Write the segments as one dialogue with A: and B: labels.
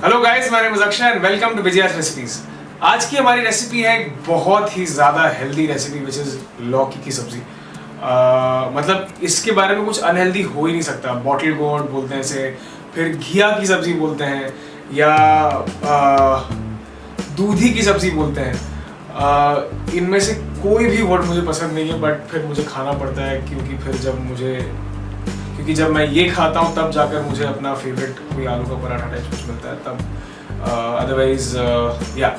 A: Hello guys, my name is Akshay and welcome to Vijaya's recipes. आज की हमारी रेसिपी है एक बहुत ही ज़्यादा हेल्दी रेसिपी विच इज़ लौकी की सब्ज़ी। मतलब इसके बारे में कुछ अनहेल्दी हो ही नहीं सकता। बॉटल गोर्ड बोलते हैं इसे, फिर घिया की सब्ज़ी बोलते हैं, या दूधी की सब्ज़ी बोलते हैं। इनमें से कोई भी वर्ड मुझे पसंद नहीं है, बट फिर मुझे खाना पड़ता है क्योंकि जब मैं ये खाता हूँ तब जाकर मुझे अपना फेवरेट कोई आलू का पराठा टाइप कुछ मिलता है तब। अदरवाइज या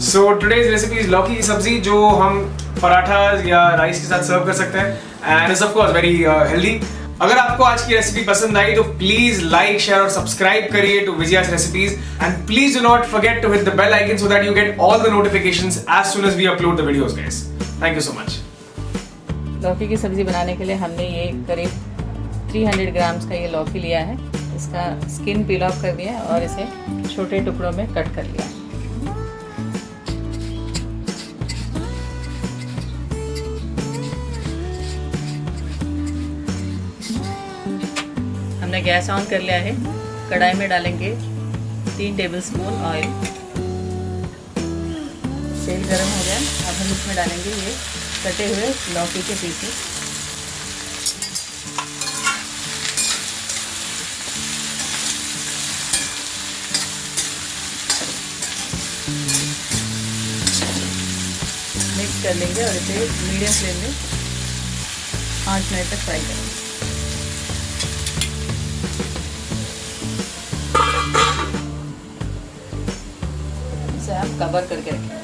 A: सो टुडेज रेसिपी इज लौकी की सब्जी जो हम पराठा या राइस के साथ सर्व कर सकते हैं and is of course very healthy. अगर आपको आज की रेसिपी पसंद आई तो प्लीज लाइक, शेयर और सब्सक्राइब करिए to Vijaya's recipes and please do not forget to hit the bell icon so that you get all the notifications as soon as we upload the videos guys. Thank you so much.
B: लौकी की सब्ज़ी बनाने के लिए हमने ये करीब 300 grams का ये लौकी लिया है। इसका स्किन पील ऑफ कर दिया और इसे छोटे टुकड़ों में कट कर लिया। हमने गैस ऑन कर लिया है। कढ़ाई में डालेंगे 3 टेबलस्पून ऑयल। तेल गरम हो गया। अब हम इसमें डालेंगे ये कटे हुए लौकी के पीसेस। मिक्स कर लेंगे और इसे मीडियम फ्लेम में 5 मिनट तक फ्राई करेंगे। इसे आप कवर करके रखें।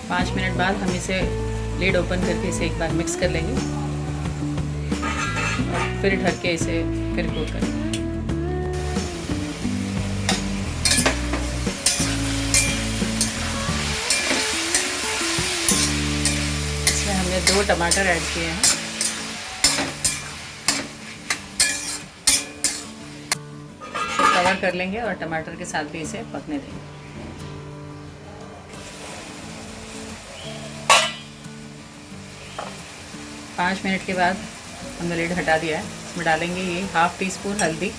B: पाँच मिनट बाद हम इसे लिड ओपन करके इसे एक बार मिक्स कर लेंगे और फिर ढक के इसे फिर कुक करेंगे। इसमें हमने 2 टमाटर ऐड किए हैं। कवर कर लेंगे और टमाटर के साथ भी इसे पकने देंगे। पाँच मिनट के बाद हमने लिड हटा दिया है। इसमें डालेंगे ये ½ टीस्पून हल्दी,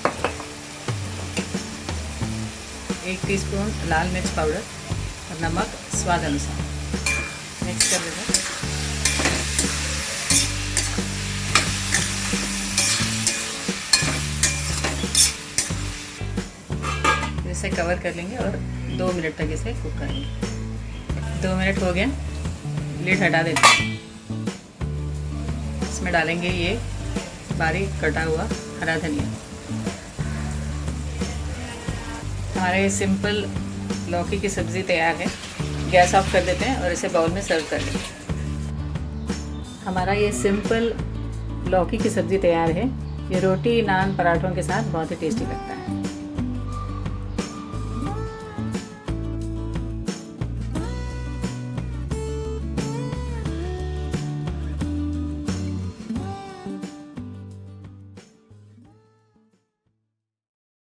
B: 1 टीस्पून लाल मिर्च पाउडर और नमक स्वाद अनुसार। मिक्स कर देंगे। इसे कवर कर लेंगे और 2 मिनट तक इसे कुक करेंगे। 2 मिनट हो गए, लिड हटा देते हैं। इसमें डालेंगे ये बारीक कटा हुआ हरा धनिया। हमारा ये सिंपल लौकी की सब्ज़ी तैयार है। गैस ऑफ कर देते हैं और इसे बाउल में सर्व कर लेंगे। हमारा ये सिंपल लौकी की सब्ज़ी तैयार है। ये रोटी, नान, पराठों के साथ बहुत ही टेस्टी लगता है।